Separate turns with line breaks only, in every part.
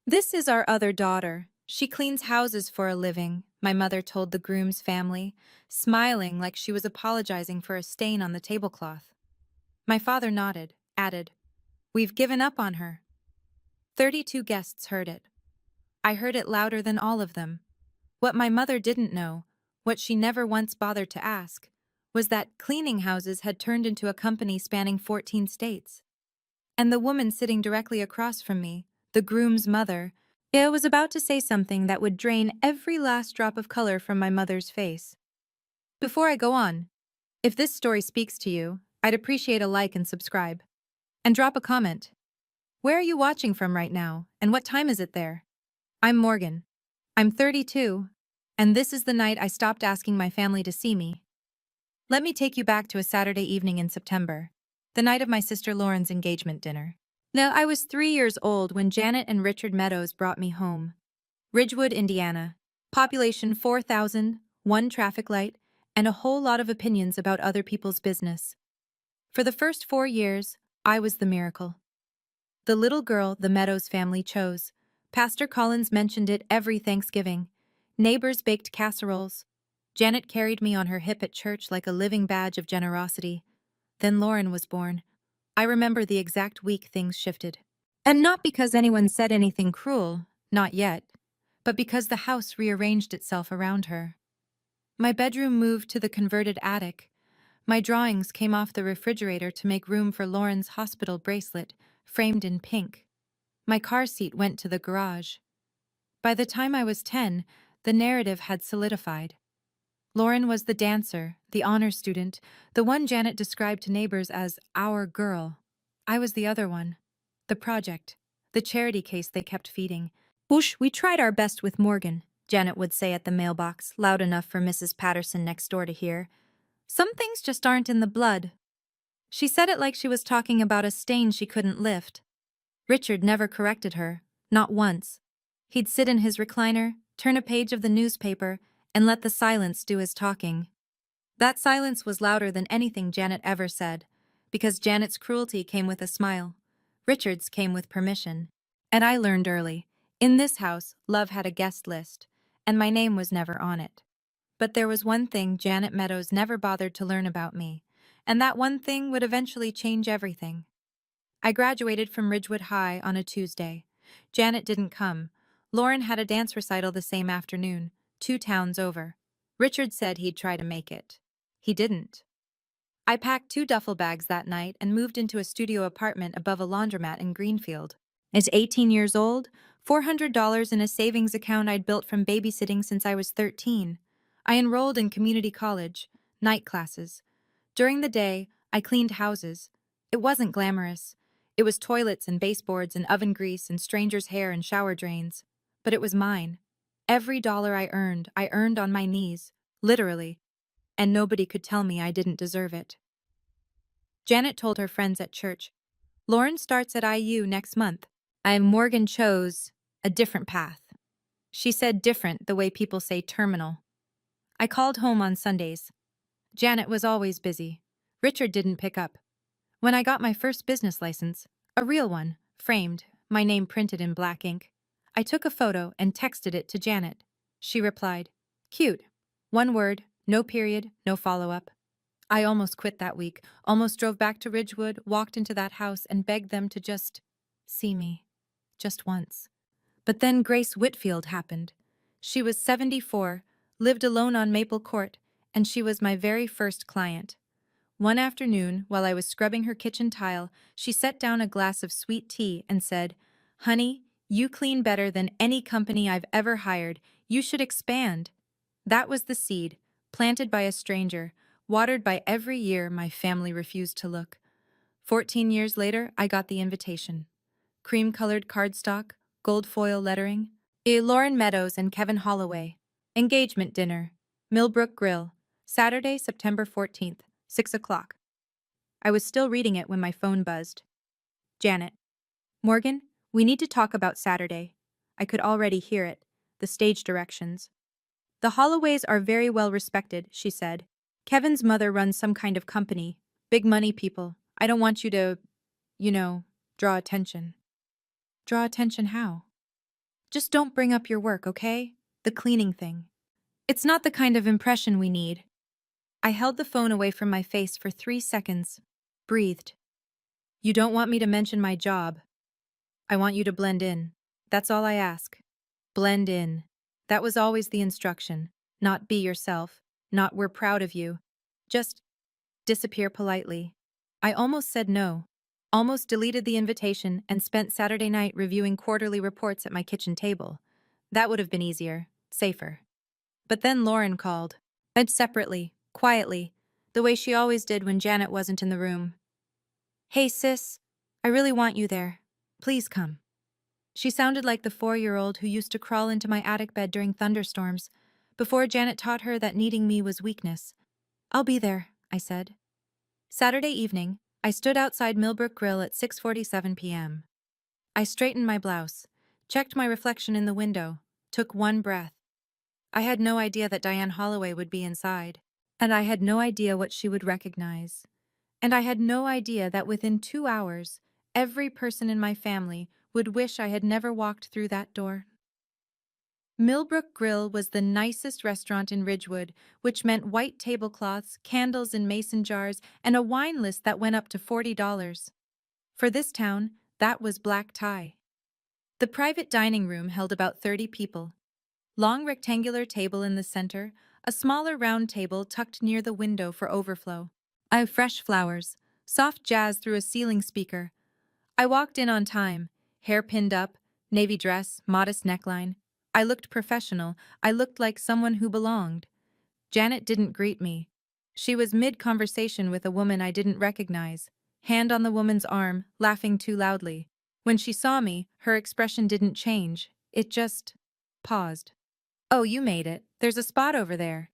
This is our other daughter. She cleans houses for a living, my mother told the groom's family, smiling like she was apologizing for a stain on the tablecloth. My father nodded, added, "We've given up on her." 32 guests heard it. I heard it louder than all of them. What my mother didn't know, what she never once bothered to ask, was that cleaning houses had turned into a company spanning 14 states. And the woman sitting directly across from me, the groom's mother, I was about to say something that would drain every last drop of color from my mother's face. Before I go on, if this story speaks to you, I'd appreciate a like and subscribe. And drop a comment. Where are you watching from right now, and what time is it there? I'm Morgan. I'm 32, and this is the night I stopped asking my family to see me. Let me take you back to a Saturday evening in September, the night of my sister Lauren's engagement dinner. Now, I was 3 years old when Janet and Richard Meadows brought me home. Ridgewood, Indiana. Population 4,000, one traffic light, and a whole lot of opinions about other people's business. For the first 4 years, I was the miracle. The little girl the Meadows family chose. Pastor Collins mentioned it every Thanksgiving. Neighbors baked casseroles. Janet carried me on her hip at church like a living badge of generosity. Then Lauren was born. I remember the exact week things shifted. And not because anyone said anything cruel, not yet, but because the house rearranged itself around her. My bedroom moved to the converted attic. My drawings came off the refrigerator to make room for Lauren's hospital bracelet, framed in pink. My car seat went to the garage. By the time I was 10, the narrative had solidified. Lauren was the dancer, the honor student, the one Janet described to neighbors as our girl. I was the other one. The project. The charity case they kept feeding. "Whoosh, we tried our best with Morgan," Janet would say at the mailbox, loud enough for Mrs. Patterson next door to hear. "Some things just aren't in the blood." She said it like she was talking about a stain she couldn't lift. Richard never corrected her, not once. He'd sit in his recliner, turn a page of the newspaper, and let the silence do his talking. That silence was louder than anything Janet ever said, because Janet's cruelty came with a smile. Richard's came with permission. And I learned early, in this house, love had a guest list, and my name was never on it. But there was one thing Janet Meadows never bothered to learn about me, and that one thing would eventually change everything. I graduated from Ridgewood High on a Tuesday. Janet didn't come. Lauren had a dance recital the same afternoon, 2 towns over. Richard said he'd try to make it. He didn't. I packed 2 duffel bags that night and moved into a studio apartment above a laundromat in Greenfield. At 18 years old, $400 in a savings account I'd built from babysitting since I was 13. I enrolled in community college, night classes. During the day, I cleaned houses. It wasn't glamorous. It was toilets and baseboards and oven grease and strangers' hair and shower drains. But it was mine. Every dollar I earned on my knees, literally. And nobody could tell me I didn't deserve it. Janet told her friends at church, "Lauren starts at IU next month." Morgan chose a different path. She said different the way people say terminal. I called home on Sundays. Janet was always busy. Richard didn't pick up. When I got my first business license, a real one, framed, my name printed in black ink, I took a photo and texted it to Janet. She replied, "Cute. One word, no period, no follow-up." I almost quit that week, almost drove back to Ridgewood, walked into that house and begged them to just see me. Just once. But then Grace Whitfield happened. She was 74, lived alone on Maple Court, and she was my very first client. One afternoon, while I was scrubbing her kitchen tile, she set down a glass of sweet tea and said, "Honey, you clean better than any company I've ever hired. You should expand." That was the seed, planted by a stranger, watered by every year my family refused to look. 14 years later, I got the invitation. Cream-colored cardstock, gold foil lettering. Lauren Meadows and Kevin Holloway. Engagement dinner. Millbrook Grill. Saturday, September 14th, 6 o'clock. I was still reading it when my phone buzzed. Janet. "Morgan, we need to talk about Saturday." I could already hear it, the stage directions. "The Holloways are very well respected," she said. "Kevin's mother runs some kind of company. Big money people. I don't want you to, draw attention." "Draw attention how?" Just don't bring up your work, okay? The cleaning thing. It's not the kind of impression we need. I held the phone away from my face for 3 seconds. Breathed. You don't want me to mention my job. I want you to blend in. That's all I ask. Blend in. That was always the instruction. Not be yourself. Not we're proud of you. Just disappear politely. I almost said no. Almost deleted the invitation and spent Saturday night reviewing quarterly reports at my kitchen table. That would have been easier, safer. But then Lauren called. Read separately, quietly, the way she always did when Janet wasn't in the room. Hey sis, I really want you there. Please come. She sounded like the 4-year-old who used to crawl into my attic bed during thunderstorms, before Janet taught her that needing me was weakness. I'll be there, I said. Saturday evening, I stood outside Millbrook Grill at 6:47 p.m. I straightened my blouse, checked my reflection in the window, took one breath. I had no idea that Diane Holloway would be inside, and I had no idea what she would recognize. And I had no idea that within 2 hours, every person in my family would wish I had never walked through that door. Millbrook Grill was the nicest restaurant in Ridgewood, which meant white tablecloths, candles in mason jars, and a wine list that went up to $40. For this town, that was black tie. The private dining room held about 30 people. Long rectangular table in the center, a smaller round table tucked near the window for overflow. I have fresh flowers, soft jazz through a ceiling speaker. I walked in on time, hair pinned up, navy dress, modest neckline. I looked professional. I looked like someone who belonged. Janet didn't greet me. She was mid-conversation with a woman I didn't recognize, hand on the woman's arm, laughing too loudly. When she saw me, her expression didn't change. It just paused. Oh, you made it. There's a spot over there.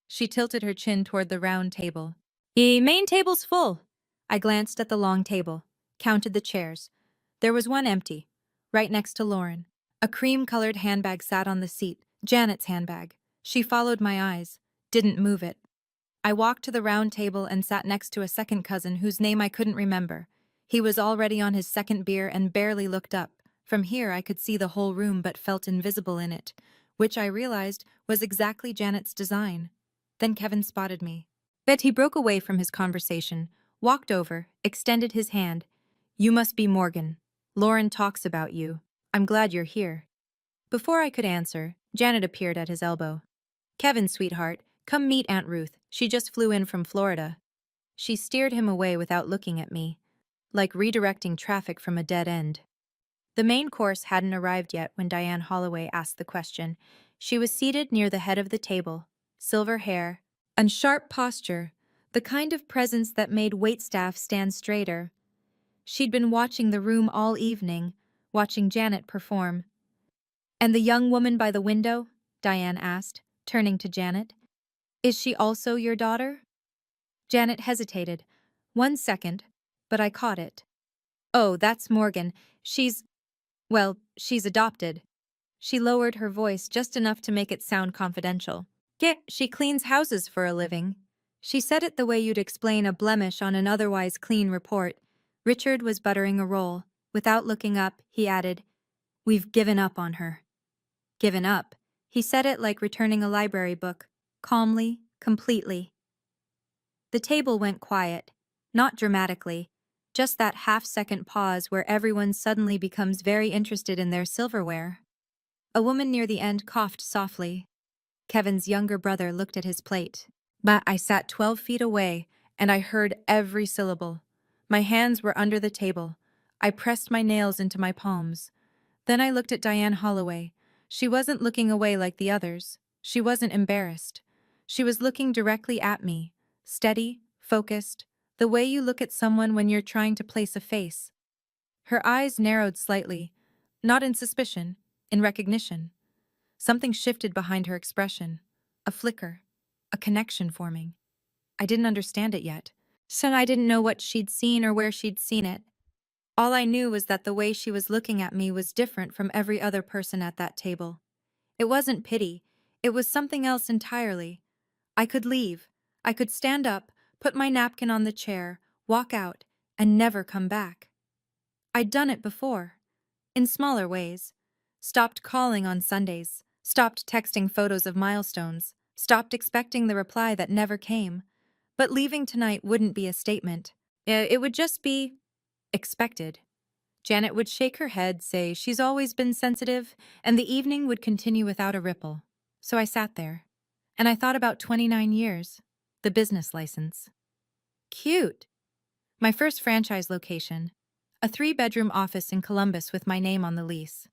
She tilted her chin toward the round table. The main table's full. I glanced at the long table, counted the chairs. There was one empty, right next to Lauren. A cream-colored handbag sat on the seat, Janet's handbag. She followed my eyes, didn't move it. I walked to the round table and sat next to a second cousin whose name I couldn't remember. He was already on his second beer and barely looked up. From here I could see the whole room but felt invisible in it, which I realized was exactly Janet's design. Then Kevin spotted me. Bet he broke away from his conversation, walked over, extended his hand. You must be Morgan. Lauren talks about you. I'm glad you're here. Before I could answer, Janet appeared at his elbow. Kevin, sweetheart, come meet Aunt Ruth. She just flew in from Florida. She steered him away without looking at me, like redirecting traffic from a dead end. The main course hadn't arrived yet when Diane Holloway asked the question. She was seated near the head of the table, silver hair, and sharp posture, the kind of presence that made waitstaff stand straighter. She'd been watching the room all evening, watching Janet perform. And the young woman by the window? Diane asked, turning to Janet. Is she also your daughter? Janet hesitated. 1 second, but I caught it. Oh, that's Morgan. She's adopted. She lowered her voice just enough to make it sound confidential. She cleans houses for a living. She said it the way you'd explain a blemish on an otherwise clean report. Richard was buttering a roll. Without looking up, he added, We've given up on her. Given up? He said it like returning a library book, calmly, completely. The table went quiet, not dramatically, just that half-second pause where everyone suddenly becomes very interested in their silverware. A woman near the end coughed softly. Kevin's younger brother looked at his plate. But I sat 12 feet away, and I heard every syllable. My hands were under the table. I pressed my nails into my palms. Then I looked at Diane Holloway. She wasn't looking away like the others. She wasn't embarrassed. She was looking directly at me, steady, focused, the way you look at someone when you're trying to place a face. Her eyes narrowed slightly, not in suspicion, in recognition. Something shifted behind her expression, a flicker, a connection forming. I didn't understand it yet, so I didn't know what she'd seen or where she'd seen it. All I knew was that the way she was looking at me was different from every other person at that table. It wasn't pity, it was something else entirely. I could leave. I could stand up, put my napkin on the chair, walk out, and never come back. I'd done it before, in smaller ways. Stopped calling on Sundays. Stopped texting photos of milestones. Stopped expecting the reply that never came. But leaving tonight wouldn't be a statement. It would just be expected. Janet would shake her head, say she's always been sensitive, and the evening would continue without a ripple. So I sat there. And I thought about 29 years. The business license. Cute. My first franchise location. A 3-bedroom office in Columbus with my name on the lease.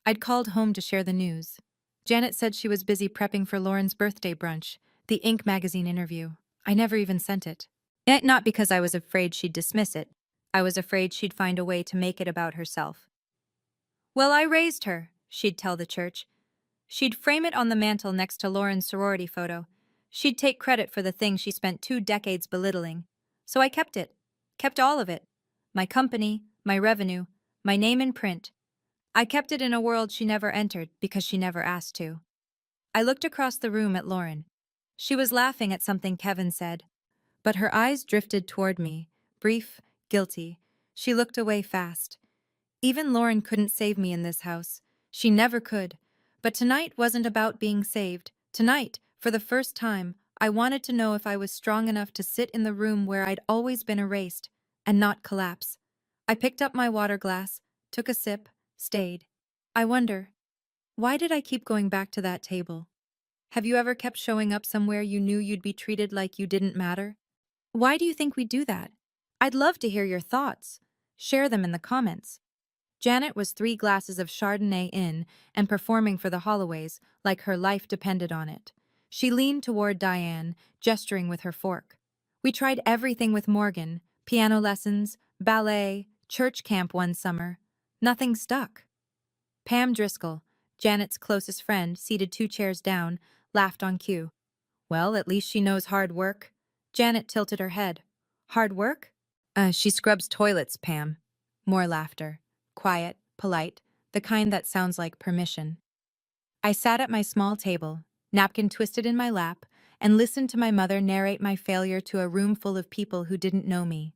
I'd called home to share the news. Janet said she was busy prepping for Lauren's birthday brunch, the Inc. magazine interview. I never even sent it. Not because I was afraid she'd dismiss it. I was afraid she'd find a way to make it about herself. Well, I raised her, she'd tell the church. She'd frame it on the mantel next to Lauren's sorority photo. She'd take credit for the thing she spent 2 decades belittling. So I kept it. Kept all of it. My company, my revenue, my name in print. I kept it in a world she never entered because she never asked to. I looked across the room at Lauren. She was laughing at something Kevin said. But her eyes drifted toward me, brief, guilty. She looked away fast. Even Lauren couldn't save me in this house. She never could. But tonight wasn't about being saved. Tonight, for the first time, I wanted to know if I was strong enough to sit in the room where I'd always been erased, and not collapse. I picked up my water glass, took a sip, stayed. I wonder, why did I keep going back to that table? Have you ever kept showing up somewhere you knew you'd be treated like you didn't matter? Why do you think we do that? I'd love to hear your thoughts. Share them in the comments. Janet was 3 glasses of Chardonnay in and performing for the Holloways like her life depended on it. She leaned toward Diane, gesturing with her fork. We tried everything with Morgan, piano lessons, ballet, church camp one summer. Nothing stuck. Pam Driscoll, Janet's closest friend, seated 2 chairs down, laughed on cue. Well, at least she knows hard work. Janet tilted her head. Hard work? She scrubs toilets, Pam. More laughter. Quiet, polite, the kind that sounds like permission. I sat at my small table, napkin twisted in my lap, and listened to my mother narrate my failure to a room full of people who didn't know me.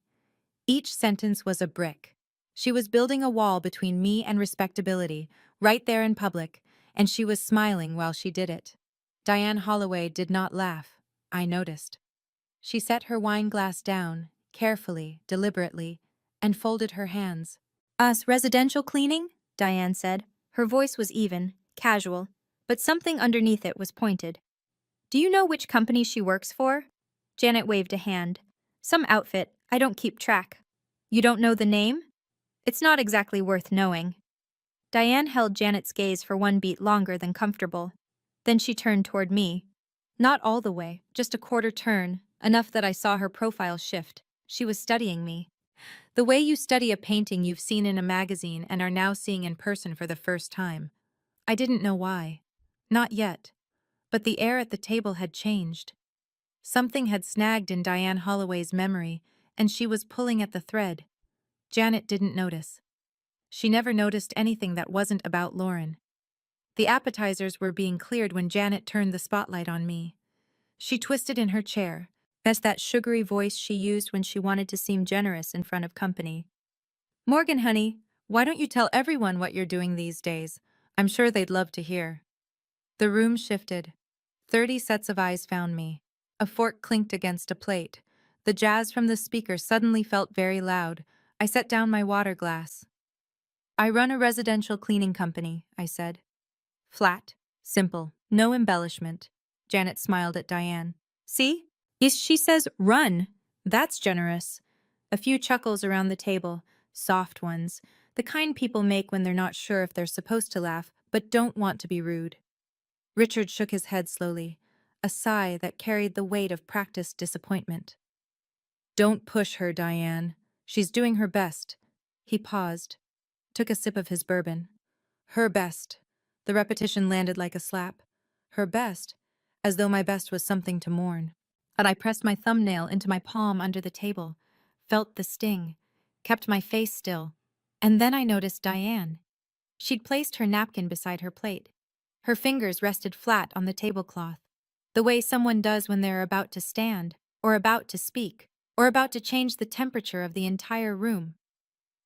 Each sentence was a brick. She was building a wall between me and respectability, right there in public, and she was smiling while she did it. Diane Holloway did not laugh. I noticed. She set her wine glass down, carefully, deliberately, and folded her hands. Us residential cleaning? Diane said. Her voice was even, casual, but something underneath it was pointed. Do you know which company she works for? Janet waved a hand. Some outfit, I don't keep track. You don't know the name? It's not exactly worth knowing. Diane held Janet's gaze for 1 beat longer than comfortable. Then she turned toward me. Not all the way, just a quarter turn, enough that I saw her profile shift. She was studying me. The way you study a painting you've seen in a magazine and are now seeing in person for the first time. I didn't know why. Not yet. But the air at the table had changed. Something had snagged in Diane Holloway's memory, and she was pulling at the thread. Janet didn't notice. She never noticed anything that wasn't about Lauren. The appetizers were being cleared when Janet turned the spotlight on me. She twisted in her chair. That's that sugary voice she used when she wanted to seem generous in front of company. Morgan, honey, why don't you tell everyone what you're doing these days? I'm sure they'd love to hear. The room shifted. 30 sets of eyes found me. A fork clinked against a plate. The jazz from the speaker suddenly felt very loud. I set down my water glass. I run a residential cleaning company, I said. Flat, simple, no embellishment. Janet smiled at Diane. See? She says run. That's generous. A few chuckles around the table, soft ones, the kind people make when they're not sure if they're supposed to laugh, but don't want to be rude. Richard shook his head slowly, a sigh that carried the weight of practiced disappointment. Don't push her, Diane. She's doing her best. He paused, took a sip of his bourbon. Her best. The repetition landed like a slap. Her best, as though my best was something to mourn. But I pressed my thumbnail into my palm under the table, felt the sting, kept my face still, and then I noticed Diane. She'd placed her napkin beside her plate. Her fingers rested flat on the tablecloth, the way someone does when they're about to stand, or about to speak, or about to change the temperature of the entire room.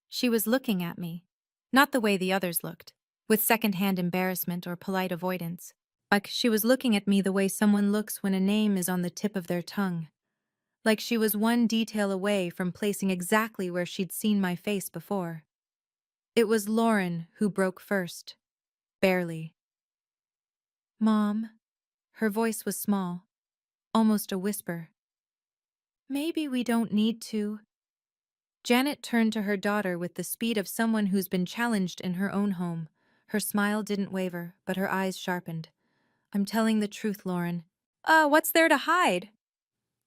She was looking at me, not the way the others looked. with secondhand embarrassment or polite avoidance. Like she was looking at me the way someone looks when a name is on the tip of their tongue. Like she was one detail away from placing exactly where she'd seen my face before. It was Lauren who broke first. Barely. Mom. Her voice was small, almost a whisper. Maybe we don't need to. Janet turned to her daughter with the speed of someone who's been challenged in her own home. Her smile didn't waver, but her eyes sharpened. I'm telling the truth, Lauren. What's there to hide?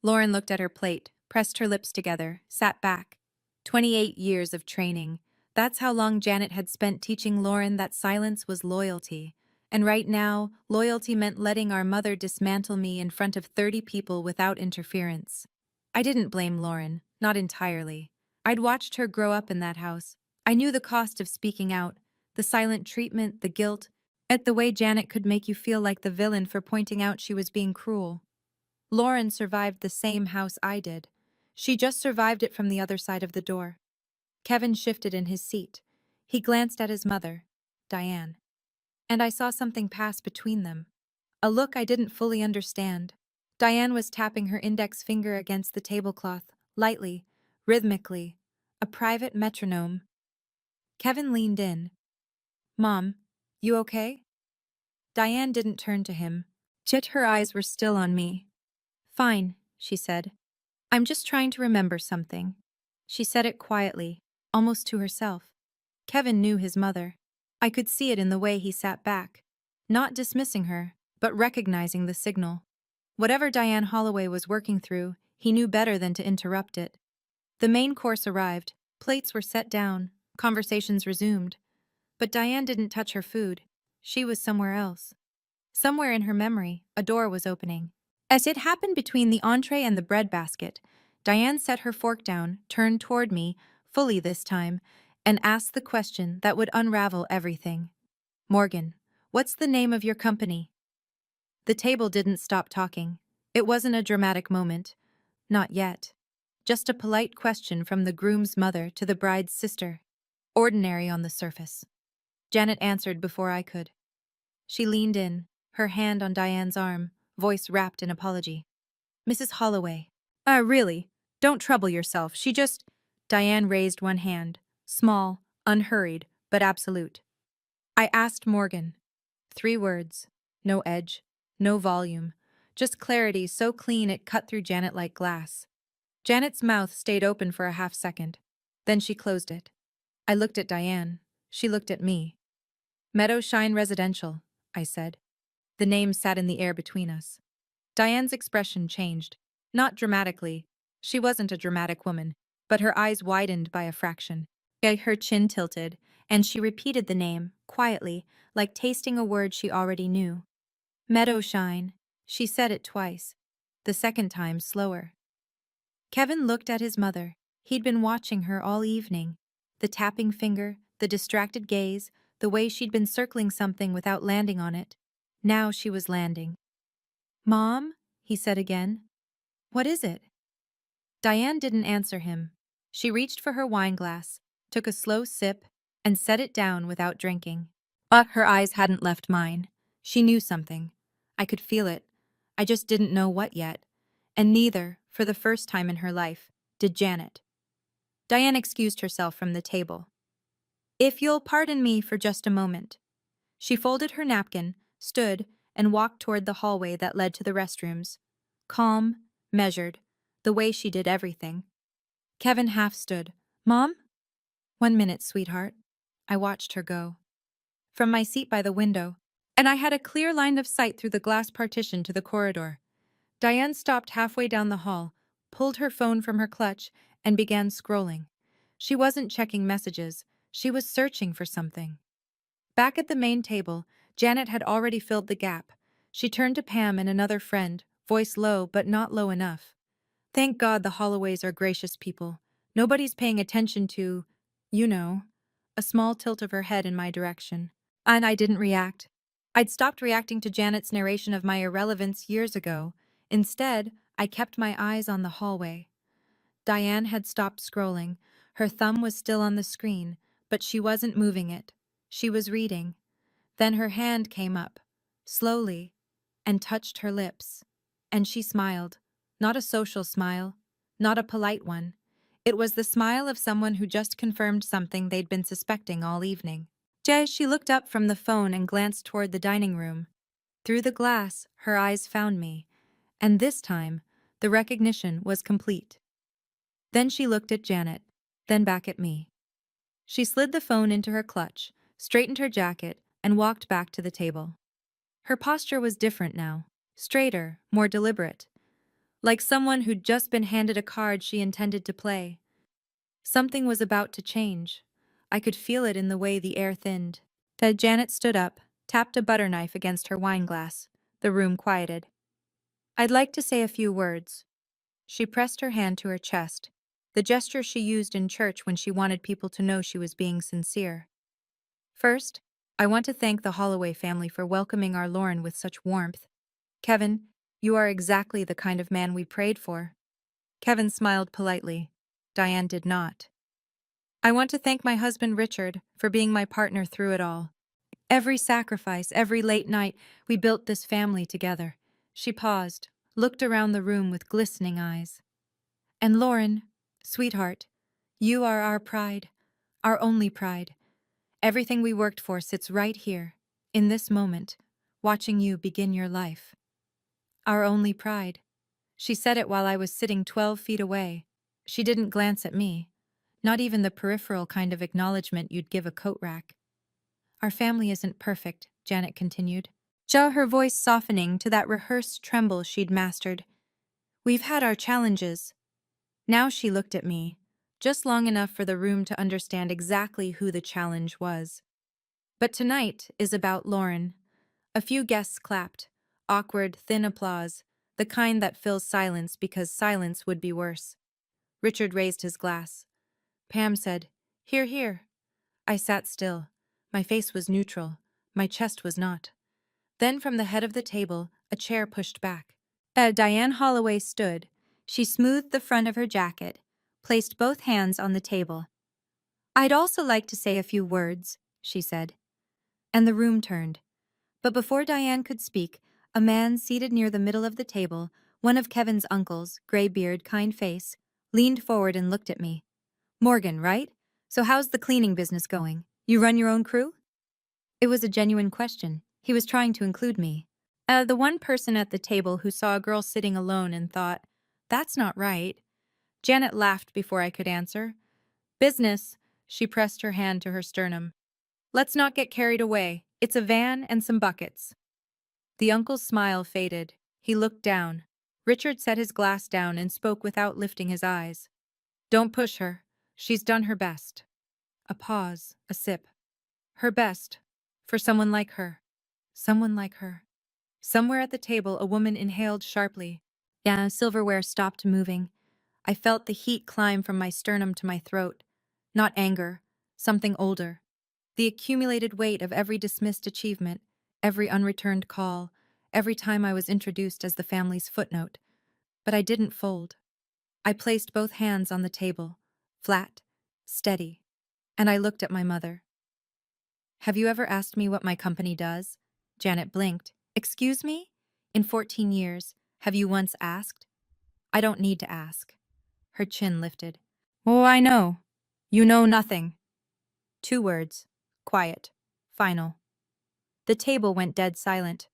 Lauren looked at her plate, pressed her lips together, sat back. 28 years of training. That's how long Janet had spent teaching Lauren that silence was loyalty. And right now, loyalty meant letting our mother dismantle me in front of 30 people without interference. I didn't blame Lauren, not entirely. I'd watched her grow up in that house. I knew the cost of speaking out, the silent treatment, the guilt, at the way Janet could make you feel like the villain for pointing out she was being cruel. Lauren survived the same house I did. She just survived it from the other side of the door. Kevin shifted in his seat. He glanced at his mother, Diane. And I saw something pass between them. A look I didn't fully understand. Diane was tapping her index finger against the tablecloth, lightly, rhythmically, a private metronome. Kevin leaned in. Mom, you okay? Diane didn't turn to him, yet her eyes were still on me. Fine, she said. I'm just trying to remember something. She said it quietly, almost to herself. Kevin knew his mother. I could see it in the way he sat back, not dismissing her, but recognizing the signal. Whatever Diane Holloway was working through, he knew better than to interrupt it. The main course arrived, plates were set down, conversations resumed. But Diane didn't touch her food. She was somewhere else. Somewhere in her memory, a door was opening. As it happened between the entree and the breadbasket, Diane set her fork down, turned toward me, fully this time, and asked the question that would unravel everything. Morgan, what's the name of your company? The table didn't stop talking. It wasn't a dramatic moment. Not yet. Just a polite question from the groom's mother to the bride's sister. Ordinary on the surface. Janet answered before I could. She leaned in, her hand on Diane's arm, voice wrapped in apology. Mrs. Holloway. Really? Don't trouble yourself. She just... Diane raised one hand. Small, unhurried, but absolute. I asked Morgan. 3 words. No edge. No volume. Just clarity so clean it cut through Janet like glass. Janet's mouth stayed open for a half second. Then she closed it. I looked at Diane. She looked at me. Meadow Shine Residential, I said. The name sat in the air between us. Diane's expression changed. Not dramatically. She wasn't a dramatic woman, but her eyes widened by a fraction. Her chin tilted, and she repeated the name, quietly, like tasting a word she already knew. Meadowshine. She said it twice. The second time slower. Kevin looked at his mother. He'd been watching her all evening. The tapping finger, the distracted gaze, the way she'd been circling something without landing on it. Now she was landing. Mom? He said again. What is it? Diane didn't answer him. She reached for her wine glass, took a slow sip, and set it down without drinking. But her eyes hadn't left mine. She knew something. I could feel it. I just didn't know what yet. And neither, for the first time in her life, did Janet. Diane excused herself from the table. If you'll pardon me for just a moment. She folded her napkin, stood, and walked toward the hallway that led to the restrooms. Calm, measured, the way she did everything. Kevin half stood. Mom? 1 minute, sweetheart. I watched her go. From my seat by the window, and I had a clear line of sight through the glass partition to the corridor. Diane stopped halfway down the hall, pulled her phone from her clutch, and began scrolling. She wasn't checking messages. She was searching for something. Back at the main table, Janet had already filled the gap. She turned to Pam and another friend, voice low but not low enough. Thank God the Holloways are gracious people. Nobody's paying attention to, you know, a small tilt of her head in my direction. And I didn't react. I'd stopped reacting to Janet's narration of my irrelevance years ago. Instead, I kept my eyes on the hallway. Diane had stopped scrolling. Her thumb was still on the screen, but she wasn't moving it. She was reading. Then her hand came up, slowly, and touched her lips. And she smiled. Not a social smile, not a polite one. It was the smile of someone who just confirmed something they'd been suspecting all evening. She looked up from the phone and glanced toward the dining room. Through the glass, her eyes found me, and this time, the recognition was complete. Then she looked at Janet, then back at me. She slid the phone into her clutch, straightened her jacket, and walked back to the table. Her posture was different now, straighter, more deliberate, like someone who'd just been handed a card she intended to play. Something was about to change. I could feel it in the way the air thinned. Janet stood up, tapped a butter knife against her wine glass. The room quieted. "I'd like to say a few words." She pressed her hand to her chest, the gesture she used in church when she wanted people to know she was being sincere. "First, I want to thank the Holloway family for welcoming our Lauren with such warmth. Kevin, you are exactly the kind of man we prayed for." Kevin smiled politely. Diane did not. "I want to thank my husband Richard for being my partner through it all. Every sacrifice, every late night, we built this family together." She paused, looked around the room with glistening eyes. "And Lauren, sweetheart, you are our pride, our only pride. Everything we worked for sits right here, in this moment, watching you begin your life. Our only pride." She said it while I was sitting 12 feet away. She didn't glance at me, not even the peripheral kind of acknowledgement you'd give a coat rack. "Our family isn't perfect," Janet continued, her voice softening to that rehearsed tremble she'd mastered. "We've had our challenges." Now she looked at me, just long enough for the room to understand exactly who the challenge was. "But tonight is about Lauren." A few guests clapped, awkward, thin applause, the kind that fills silence because silence would be worse. Richard raised his glass. Pam said, "Hear, hear." I sat still. My face was neutral. My chest was not. Then from the head of the table, a chair pushed back. Diane Holloway stood. She smoothed the front of her jacket, placed both hands on the table. "I'd also like to say a few words," she said. And the room turned. But before Diane could speak, a man seated near the middle of the table, one of Kevin's uncles, gray beard, kind face, leaned forward and looked at me. "Morgan, right? So how's the cleaning business going? You run your own crew?" It was a genuine question. He was trying to include me. The one person at the table who saw a girl sitting alone and thought, "That's not right." Janet laughed before I could answer. "Business." She pressed her hand to her sternum. "Let's not get carried away. It's a van and some buckets." The uncle's smile faded. He looked down. Richard set his glass down and spoke without lifting his eyes. "Don't push her. She's done her best." A pause, a sip. Her best. For someone like her. Someone like her. Somewhere at the table, a woman inhaled sharply. Silverware stopped moving. I felt the heat climb from my sternum to my throat. Not anger, something older. The accumulated weight of every dismissed achievement, every unreturned call, every time I was introduced as the family's footnote. But I didn't fold. I placed both hands on the table, flat, steady, and I looked at my mother. "Have you ever asked me what my company does?" Janet blinked. "Excuse me? In 14 years, have you once asked?" "I don't need to ask." Her chin lifted. "Oh, I know. You know nothing." 2 words. Quiet. Final. The table went dead silent.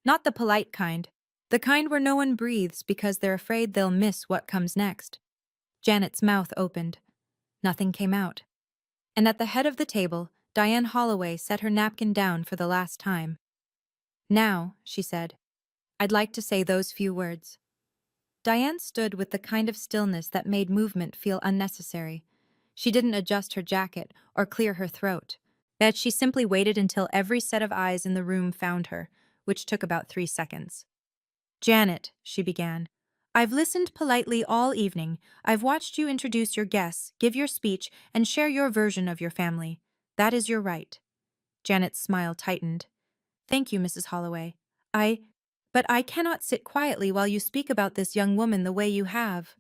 Not the polite kind. The kind where no one breathes because they're afraid they'll miss what comes next. Janet's mouth opened. Nothing came out. And at the head of the table, Diane Holloway set her napkin down for the last time. "Now," she said, "I'd like to say those few words." Diane stood with the kind of stillness that made movement feel unnecessary. She didn't adjust her jacket or clear her throat. That she simply waited until every set of eyes in the room found her, which took about 3 seconds. "Janet," she began, "I've listened politely all evening. I've watched you introduce your guests, give your speech, and share your version of your family. That is your right." Janet's smile tightened. "Thank you, Mrs. Holloway. But I cannot sit quietly while you speak about this young woman the way you have."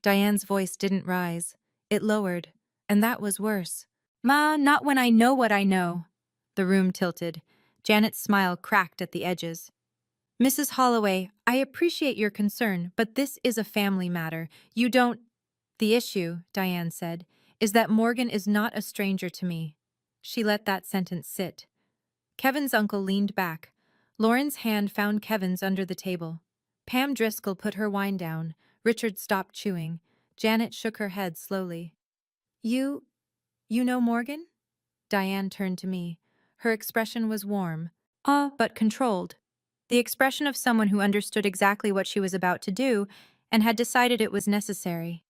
Diane's voice didn't rise. It lowered, and that was worse. "Ma, not when I know what I know." The room tilted. Janet's smile cracked at the edges. Mrs. Holloway, I appreciate your concern, but this is a family matter. You don't— The issue, Diane said, is that Morgan is not a stranger to me. She let that sentence sit. Kevin's uncle leaned back. Lauren's hand found Kevin's under the table. Pam Driscoll put her wine down. Richard stopped chewing. Janet shook her head slowly. You know Morgan? Diane turned to me. Her expression was warm, but controlled. The expression of someone who understood exactly what she was about to do and had decided it was necessary.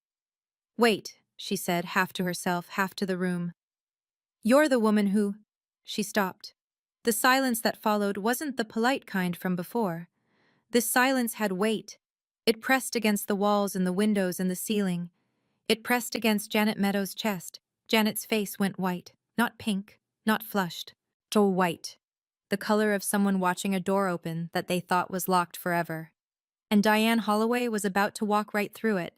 Wait, she said, half to herself, half to the room. You're the woman who— She stopped. The silence that followed wasn't the polite kind from before. This silence had weight. It pressed against the walls and the windows and the ceiling. It pressed against Janet Meadows' chest. Janet's face went white. Not pink, not flushed. Dull white. The color of someone watching a door open that they thought was locked forever. And Diane Holloway was about to walk right through it.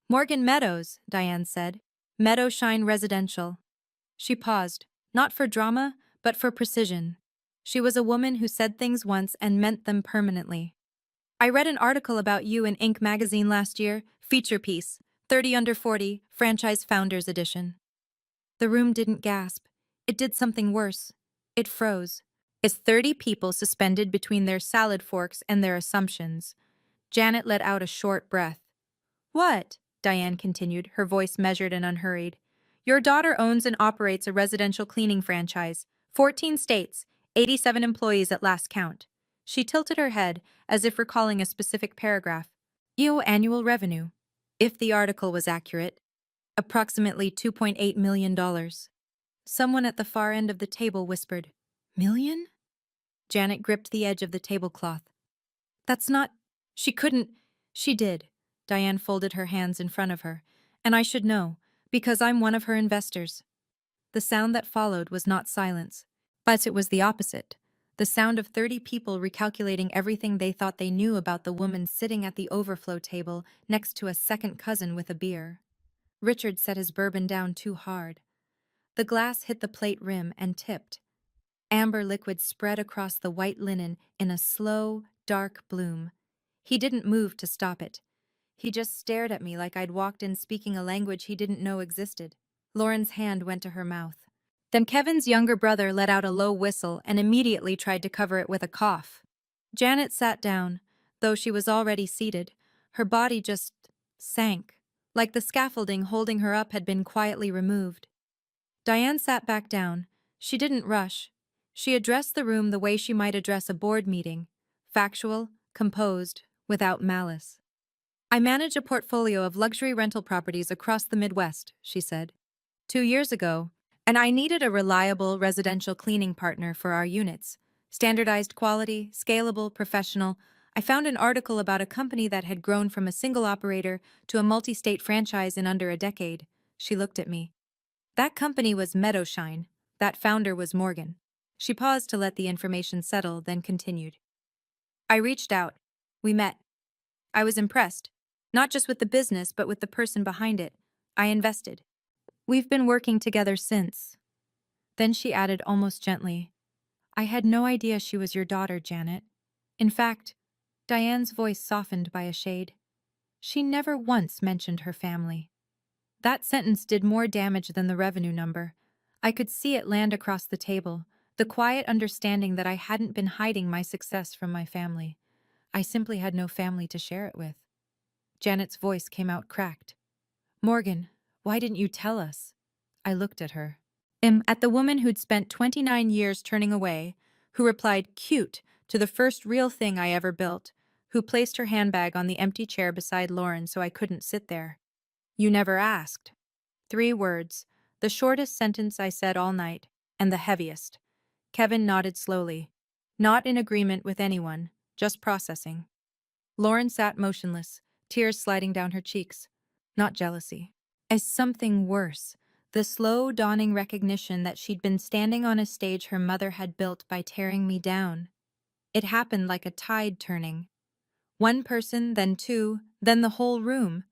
Morgan Meadows, Diane said. Meadowshine Residential. She paused, not for drama, but for precision. She was a woman who said things once and meant them permanently. I read an article about you in Inc. magazine last year, feature piece, 30 Under 40, Franchise Founders Edition. The room didn't gasp. It did something worse. It froze. As 30 people suspended between their salad forks and their assumptions. Janet let out a short breath. What? Diane continued, her voice measured and unhurried. Your daughter owns and operates a residential cleaning franchise. 14 states, 87 employees at last count. She tilted her head, as if recalling a specific paragraph. Annual revenue. If the article was accurate, approximately $2.8 million. Someone at the far end of the table whispered, Million? Janet gripped the edge of the tablecloth. That's not— She couldn't— She did. Diane folded her hands in front of her. And I should know, because I'm one of her investors. The sound that followed was not silence, but it was the opposite. The sound of 30 people recalculating everything they thought they knew about the woman sitting at the overflow table next to a second cousin with a beer. Richard set his bourbon down too hard. The glass hit the plate rim and tipped. Amber liquid spread across the white linen in a slow, dark bloom. He didn't move to stop it. He just stared at me like I'd walked in speaking a language he didn't know existed. Lauren's hand went to her mouth. Then Kevin's younger brother let out a low whistle and immediately tried to cover it with a cough. Janet sat down, though she was already seated. Her body just sank, like the scaffolding holding her up had been quietly removed. Diane sat back down. She didn't rush. She addressed the room the way she might address a board meeting, factual, composed, without malice. I manage a portfolio of luxury rental properties across the Midwest, she said. 2 years ago, and I needed a reliable residential cleaning partner for our units. Standardized quality, scalable, professional. I found an article about a company that had grown from a single operator to a multi-state franchise in under a decade. She looked at me. That company was Meadowshine. That founder was Morgan. She paused to let the information settle, then continued. I reached out. We met. I was impressed. Not just with the business, but with the person behind it. I invested. We've been working together since. Then she added almost gently, I had no idea she was your daughter, Janet. In fact, Diane's voice softened by a shade. She never once mentioned her family. That sentence did more damage than the revenue number. I could see it land across the table, the quiet understanding that I hadn't been hiding my success from my family. I simply had no family to share it with. Janet's voice came out cracked. Morgan, why didn't you tell us? I looked at her. At the woman who'd spent 29 years turning away, who replied cute to the first real thing I ever built, who placed her handbag on the empty chair beside Lauren so I couldn't sit there. You never asked. 3 words, the shortest sentence I said all night, and the heaviest. Kevin nodded slowly. Not in agreement with anyone, just processing. Lauren sat motionless, tears sliding down her cheeks. Not jealousy. As something worse, the slow dawning recognition that she'd been standing on a stage her mother had built by tearing me down. It happened like a tide turning. 1 person, then 2, then the whole room.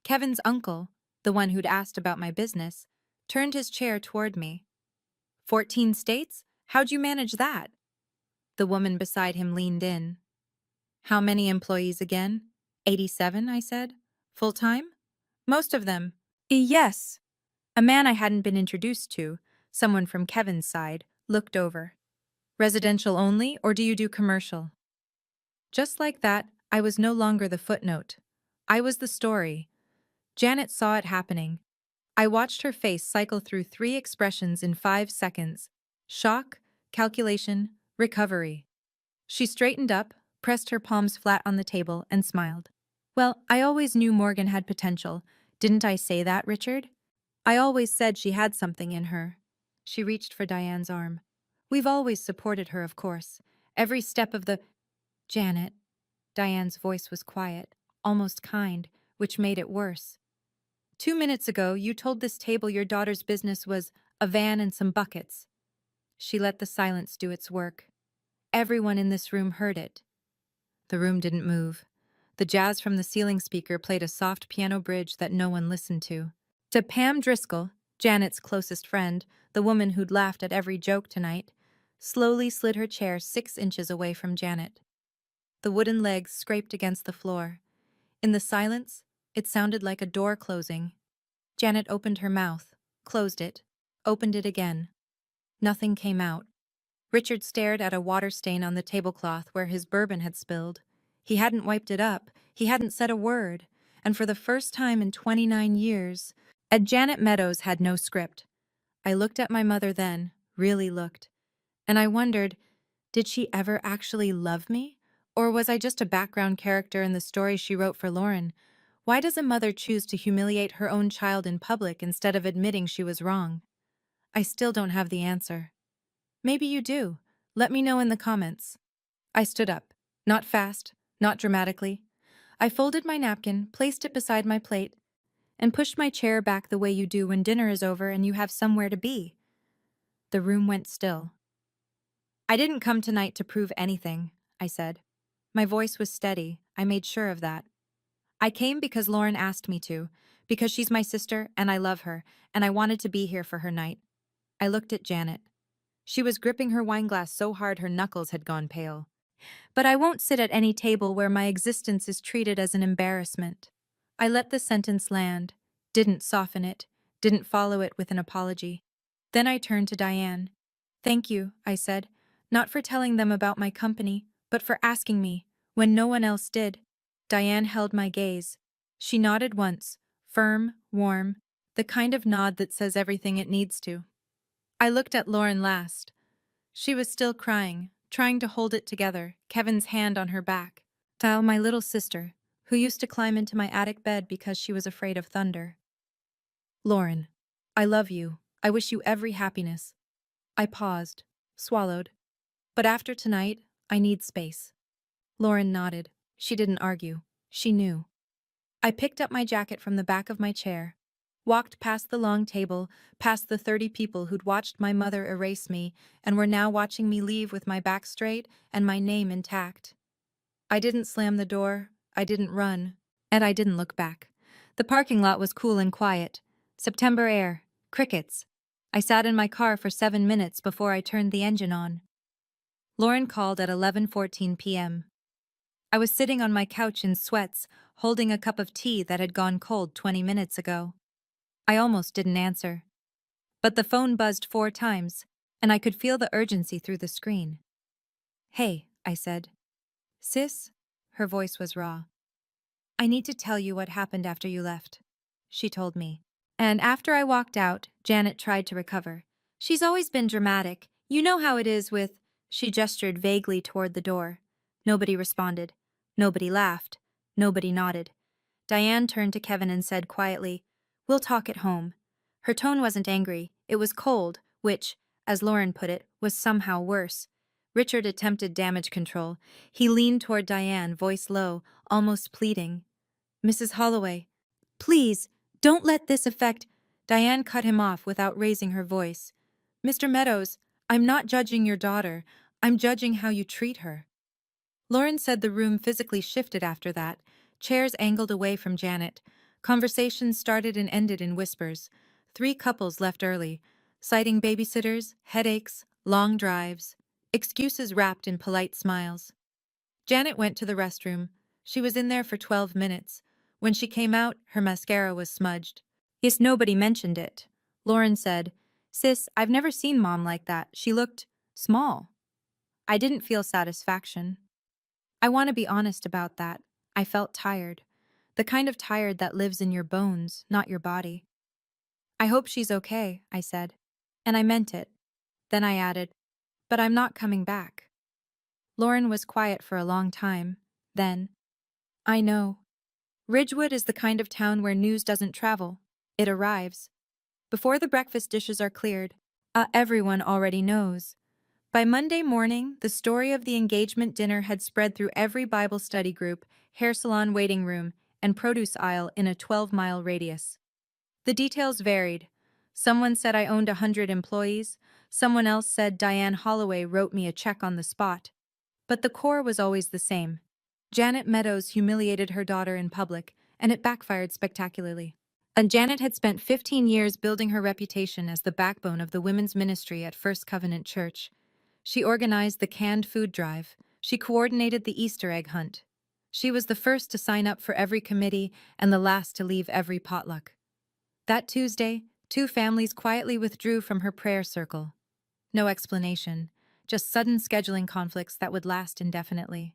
Kevin's uncle, the one who'd asked about my business, turned his chair toward me. 14 states? How'd you manage that? The woman beside him leaned in. How many employees again? 87, I said. Full-time? Most of them. Yes. A man I hadn't been introduced to, someone from Kevin's side, looked over. Residential only, or do you do commercial? Just like that, I was no longer the footnote. I was the story. Janet saw it happening. I watched her face cycle through 3 expressions in 5 seconds: shock, calculation, recovery. She straightened up, pressed her palms flat on the table, and smiled. Well, I always knew Morgan had potential. Didn't I say that, Richard? I always said she had something in her. She reached for Diane's arm. We've always supported her, of course. Every step of the— Janet. Diane's voice was quiet, almost kind, which made it worse. 2 minutes ago, you told this table your daughter's business was a van and some buckets. She let the silence do its work. Everyone in this room heard it. The room didn't move. The jazz from the ceiling speaker played a soft piano bridge that no one listened to. To Pam Driscoll, Janet's closest friend, the woman who'd laughed at every joke tonight, slowly slid her chair 6 inches away from Janet. The wooden legs scraped against the floor. In the silence, it sounded like a door closing. Janet opened her mouth, closed it, opened it again. Nothing came out. Richard stared at a water stain on the tablecloth where his bourbon had spilled. He hadn't wiped it up, he hadn't said a word, and for the first time in 29 years, Janet Meadows had no script. I looked at my mother then, really looked, and I wondered, did she ever actually love me? Or was I just a background character in the story she wrote for Lauren? Why does a mother choose to humiliate her own child in public instead of admitting she was wrong? I still don't have the answer. Maybe you do. Let me know in the comments. I stood up. Not fast, not dramatically. I folded my napkin, placed it beside my plate, and pushed my chair back the way you do when dinner is over and you have somewhere to be. The room went still. I didn't come tonight to prove anything, I said. My voice was steady. I made sure of that. I came because Lauren asked me to, because she's my sister and I love her, and I wanted to be here for her night. I looked at Janet. She was gripping her wineglass so hard her knuckles had gone pale. But I won't sit at any table where my existence is treated as an embarrassment. I let the sentence land, didn't soften it, didn't follow it with an apology. Then I turned to Diane. Thank you, I said, not for telling them about my company, but for asking me, when no one else did. Diane held my gaze. She nodded once, firm, warm, the kind of nod that says everything it needs to. I looked at Lauren last. She was still crying, trying to hold it together, Kevin's hand on her back. Tal, my little sister, who used to climb into my attic bed because she was afraid of thunder. Lauren, I love you. I wish you every happiness. I paused, swallowed. But after tonight, I need space. Lauren nodded. She didn't argue. She knew. I picked up my jacket from the back of my chair, walked past the long table, past the 30 people who'd watched my mother erase me and were now watching me leave with my back straight and my name intact. I didn't slam the door, I didn't run, and I didn't look back. The parking lot was cool and quiet. September air, crickets. I sat in my car for 7 minutes before I turned the engine on. Lauren called at 11:14 p.m. I was sitting on my couch in sweats, holding a cup of tea that had gone cold 20 minutes ago. I almost didn't answer. But the phone buzzed 4 times, and I could feel the urgency through the screen. Hey, I said. Sis? Her voice was raw. I need to tell you what happened after you left, she told me. And after I walked out, Janet tried to recover. She's always been dramatic. You know how it is with— She gestured vaguely toward the door. Nobody responded. Nobody laughed. Nobody nodded. Diane turned to Kevin and said quietly, We'll talk at home. Her tone wasn't angry, it was cold, which, as Lauren put it, was somehow worse. Richard attempted damage control. He leaned toward Diane, voice low, almost pleading. Mrs. Holloway, please, don't let this affect— Diane cut him off without raising her voice. Mr. Meadows, I'm not judging your daughter. I'm judging how you treat her. Lauren said the room physically shifted after that. Chairs angled away from Janet. Conversations started and ended in whispers. 3 couples left early, citing babysitters, headaches, long drives. Excuses wrapped in polite smiles. Janet went to the restroom. She was in there for 12 minutes. When she came out, her mascara was smudged. Yes, nobody mentioned it. Lauren said, "Sis, I've never seen Mom like that. She looked small." I didn't feel satisfaction. I want to be honest about that. I felt tired. The kind of tired that lives in your bones, not your body. "I hope she's okay," I said. And I meant it. Then I added, "But I'm not coming back." Lauren was quiet for a long time. Then, "I know. Ridgewood is the kind of town where news doesn't travel. It arrives. Before the breakfast dishes are cleared, everyone already knows." By Monday morning, the story of the engagement dinner had spread through every Bible study group, hair salon waiting room, and produce aisle in a 12-mile radius. The details varied. Someone said I owned 100 employees. Someone else said Diane Holloway wrote me a check on the spot. But the core was always the same. Janet Meadows humiliated her daughter in public, and it backfired spectacularly. And Janet had spent 15 years building her reputation as the backbone of the women's ministry at First Covenant Church. She organized the canned food drive. She coordinated the Easter egg hunt. She was the first to sign up for every committee and the last to leave every potluck. That Tuesday, 2 families quietly withdrew from her prayer circle. No explanation, just sudden scheduling conflicts that would last indefinitely.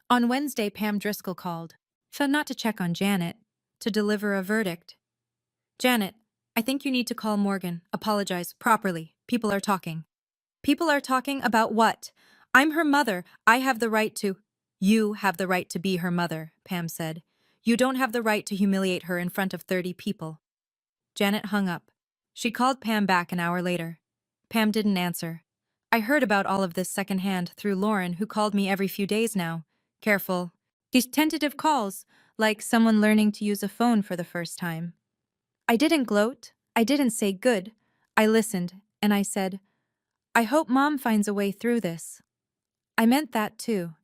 On Wednesday, Pam Driscoll called, so not to check on Janet, to deliver a verdict. "Janet, I think you need to call Morgan, apologize, properly. People are talking." "People are talking about what? I'm her mother. I have the right to—" "You have the right to be her mother," Pam said. "You don't have the right to humiliate her in front of 30 people." Janet hung up. She called Pam back an hour later. Pam didn't answer. "I heard about all of this secondhand through Lauren, who called me every few days now. Careful. These tentative calls, like someone learning to use a phone for the first time." I didn't gloat. I didn't say good. I listened, and I said, "I hope Mom finds a way through this." I meant that too.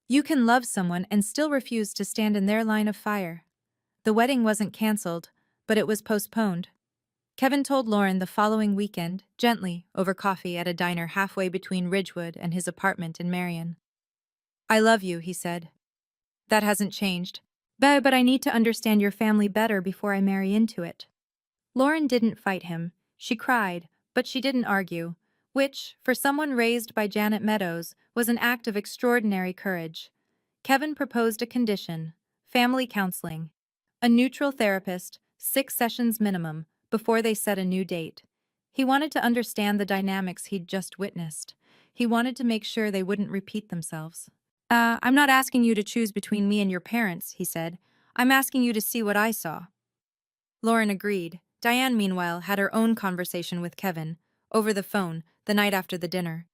You can love someone and still refuse to stand in their line of fire. The wedding wasn't canceled, but it was postponed. Kevin told Lauren the following weekend, gently, over coffee at a diner halfway between Ridgewood and his apartment in Marion. "I love you," he said. "That hasn't changed. But I need to understand your family better before I marry into it." Lauren didn't fight him. She cried, but she didn't argue, which, for someone raised by Janet Meadows, was an act of extraordinary courage. Kevin proposed a condition: family counseling. A neutral therapist, 6 sessions minimum, before they set a new date. He wanted to understand the dynamics he'd just witnessed. He wanted to make sure they wouldn't repeat themselves. I'm not asking you to choose between me and your parents," he said. "I'm asking you to see what I saw." Lauren agreed. Diane, meanwhile, had her own conversation with Kevin, over the phone, the night after the dinner.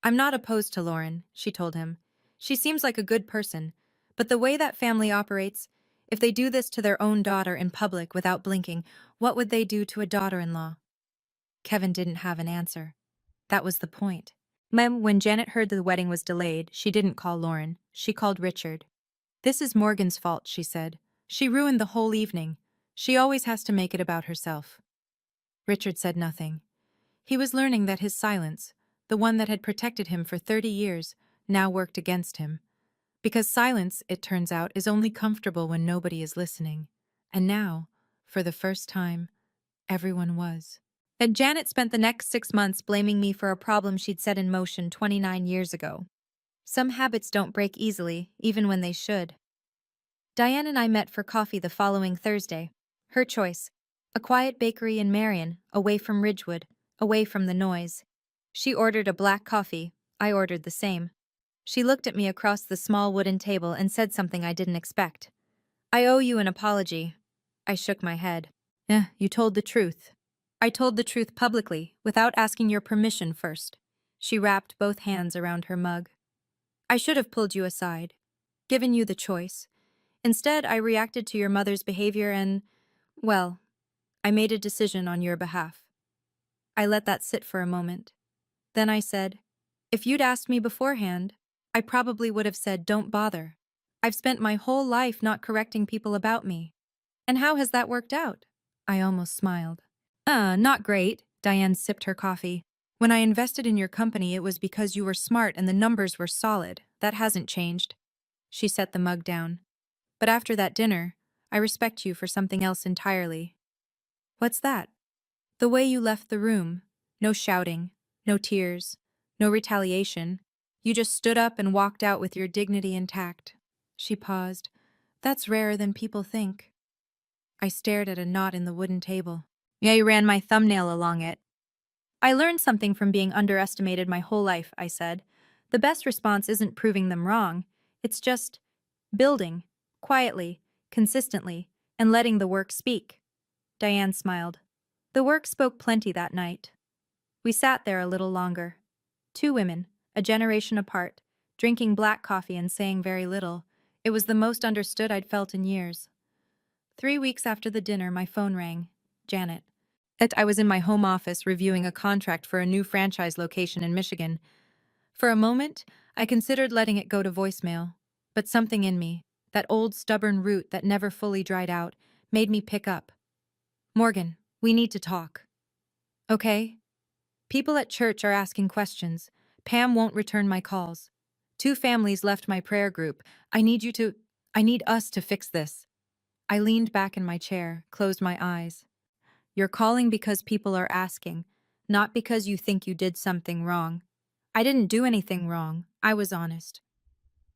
"I'm not opposed to Lauren," she told him. "She seems like a good person. But the way that family operates, if they do this to their own daughter in public without blinking, what would they do to a daughter-in-law?" Kevin didn't have an answer. That was the point. When Janet heard the wedding was delayed, she didn't call Lauren. She called Richard. "This is Morgan's fault," she said. "She ruined the whole evening. She always has to make it about herself." Richard said nothing. He was learning that his silence, the one that had protected him for 30 years, now worked against him. Because silence, it turns out, is only comfortable when nobody is listening. And now, for the first time, everyone was. And Janet spent the next 6 months blaming me for a problem she'd set in motion 29 years ago. Some habits don't break easily, even when they should. Diane and I met for coffee the following Thursday. Her choice. A quiet bakery in Marion, away from Ridgewood, away from the noise. She ordered a black coffee. I ordered the same. She looked at me across the small wooden table and said something I didn't expect. "I owe you an apology." I shook my head. You told the truth." "I told the truth publicly, without asking your permission first." She wrapped both hands around her mug. "I should have pulled you aside, given you the choice. Instead, I reacted to your mother's behavior and, well, I made a decision on your behalf." I let that sit for a moment. Then I said, "If you'd asked me beforehand, I probably would have said, 'Don't bother.' I've spent my whole life not correcting people about me. And how has that worked out?" I almost smiled. Not great." Diane sipped her coffee. When I invested in your company, it was because you were smart and the numbers were solid. That hasn't changed. She set the mug down. But after that dinner, I respect you for something else entirely. What's that? The way you left the room. No shouting, no tears, no retaliation. You just stood up and walked out with your dignity intact. She paused. That's rarer than people think. I stared at a knot in the wooden table. Yeah, you ran my thumbnail along it. I learned something from being underestimated my whole life, I said. The best response isn't proving them wrong. It's just building, quietly, consistently, and letting the work speak. Diane smiled. The work spoke plenty that night. We sat there a little longer. Two women, a generation apart, drinking black coffee and saying very little. It was the most understood I'd felt in years. 3 weeks after the dinner, my phone rang. Janet. I was in my home office reviewing a contract for a new franchise location in Michigan. For a moment, I considered letting it go to voicemail. But something in me, that old stubborn root that never fully dried out, made me pick up. Morgan, we need to talk. Okay? People at church are asking questions. Pam won't return my calls. 2 families left my prayer group. I need us to fix this. I leaned back in my chair, closed my eyes. You're calling because people are asking, not because you think you did something wrong. I didn't do anything wrong. I was honest.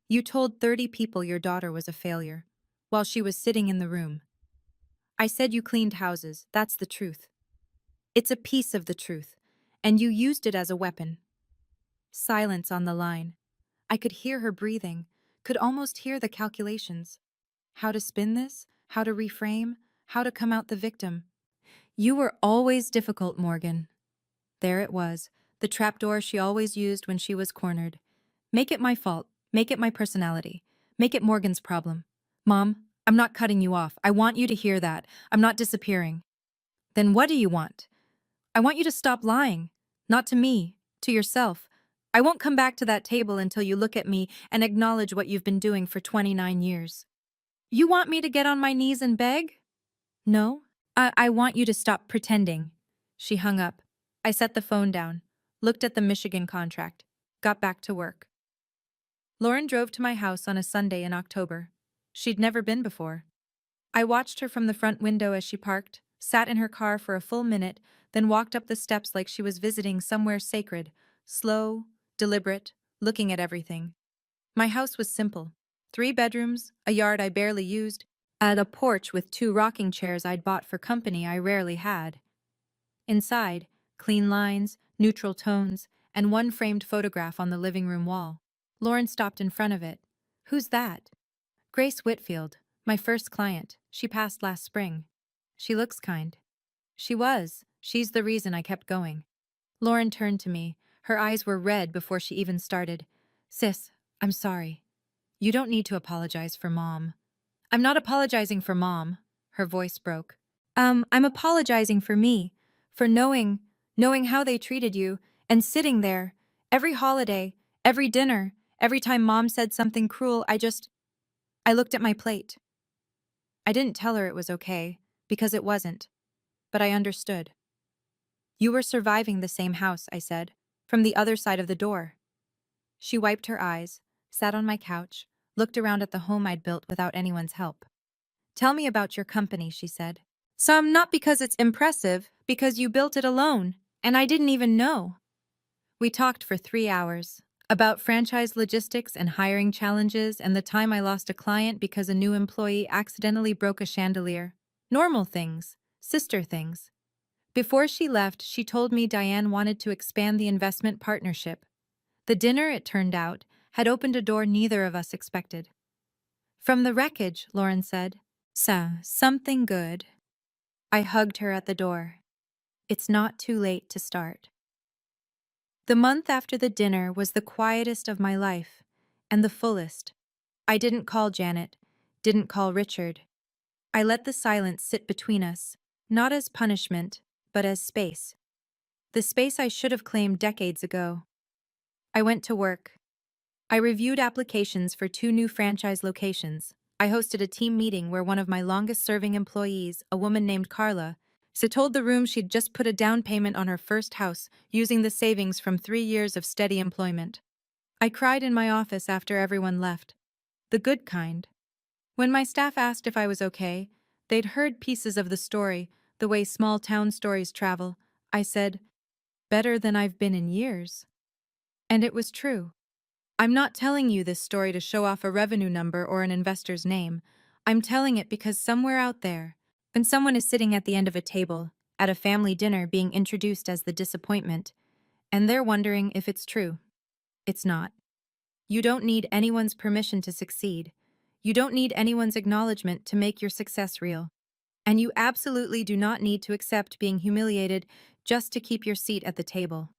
You told 30 people your daughter was a failure, while she was sitting in the room. I said you cleaned houses. That's the truth. It's a piece of the truth, and you used it as a weapon. Silence on the line. I could hear her breathing, could almost hear the calculations. How to spin this? How to reframe? How to come out the victim? You were always difficult, Morgan. There it was, the trapdoor she always used when she was cornered. Make it my fault. Make it my personality. Make it Morgan's problem. Mom, I'm not cutting you off. I want you to hear that. I'm not disappearing. Then what do you want? I want you to stop lying. Not to me, to yourself. I won't come back to that table until you look at me and acknowledge what you've been doing for 29 years. You want me to get on my knees and beg? No. I want you to stop pretending. She hung up. I set the phone down, looked at the Michigan contract, got back to work. Lauren drove to my house on a Sunday in October. She'd never been before. I watched her from the front window as she parked, sat in her car for a full minute, then walked up the steps like she was visiting somewhere sacred, slow, deliberate, looking at everything. My house was simple. 3 bedrooms, a yard I barely used, and a porch with 2 rocking chairs I'd bought for company I rarely had. Inside, clean lines, neutral tones, and 1 framed photograph on the living room wall. Lauren stopped in front of it. Who's that? Grace Whitfield, my first client. She passed last spring. She looks kind. She was. She's the reason I kept going. Lauren turned to me. Her eyes were red before she even started. Sis, I'm sorry. You don't need to apologize for Mom. I'm not apologizing for Mom. Her voice broke. I'm apologizing for me, for knowing how they treated you, and sitting there, every holiday, every dinner, every time Mom said something cruel, I looked at my plate. I didn't tell her it was okay, because it wasn't. But I understood. You were surviving the same house, I said, from the other side of the door. She wiped her eyes, sat on my couch, looked around at the home I'd built without anyone's help. Tell me about your company, she said. Some not because it's impressive, because you built it alone, and I didn't even know. We talked for 3 hours. About franchise logistics and hiring challenges and the time I lost a client because a new employee accidentally broke a chandelier. Normal things, sister things. Before she left, she told me Diane wanted to expand the investment partnership. The dinner, it turned out, had opened a door neither of us expected. From the wreckage, Lauren said. Something good. I hugged her at the door. It's not too late to start. The month after the dinner was the quietest of my life, and the fullest. I didn't call Janet, didn't call Richard. I let the silence sit between us, not as punishment, but as space. The space I should have claimed decades ago. I went to work. I reviewed applications for 2 new franchise locations. I hosted a team meeting where one of my longest-serving employees, a woman named Carla, She told the room she'd just put a down payment on her first house using the savings from 3 years of steady employment. I cried in my office after everyone left. The good kind. When my staff asked if I was okay, they'd heard pieces of the story, the way small town stories travel. I said, better than I've been in years. And it was true. I'm not telling you this story to show off a revenue number or an investor's name. I'm telling it because somewhere out there, when someone is sitting at the end of a table, at a family dinner being introduced as the disappointment, and they're wondering if it's true. It's not. You don't need anyone's permission to succeed. You don't need anyone's acknowledgement to make your success real. And you absolutely do not need to accept being humiliated just to keep your seat at the table.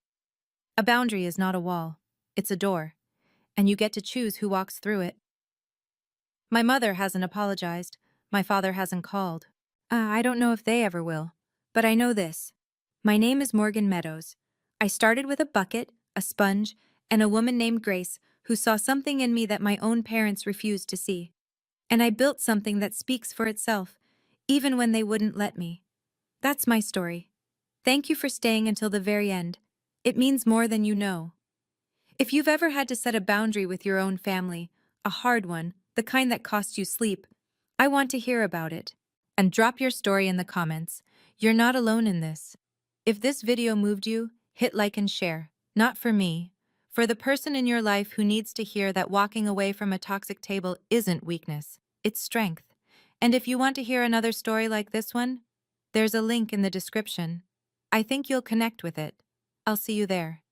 A boundary is not a wall. It's a door. And you get to choose who walks through it. My mother hasn't apologized. My father hasn't called. I don't know if they ever will. But I know this. My name is Morgan Meadows. I started with a bucket, a sponge, and a woman named Grace who saw something in me that my own parents refused to see. And I built something that speaks for itself, even when they wouldn't let me. That's my story. Thank you for staying until the very end. It means more than you know. If you've ever had to set a boundary with your own family, a hard one, the kind that costs you sleep, I want to hear about it. And drop your story in the comments. You're not alone in this. If this video moved you, hit like and share. Not for me. For the person in your life who needs to hear that walking away from a toxic table isn't weakness, it's strength. And if you want to hear another story like this one, there's a link in the description. I think you'll connect with it. I'll see you there.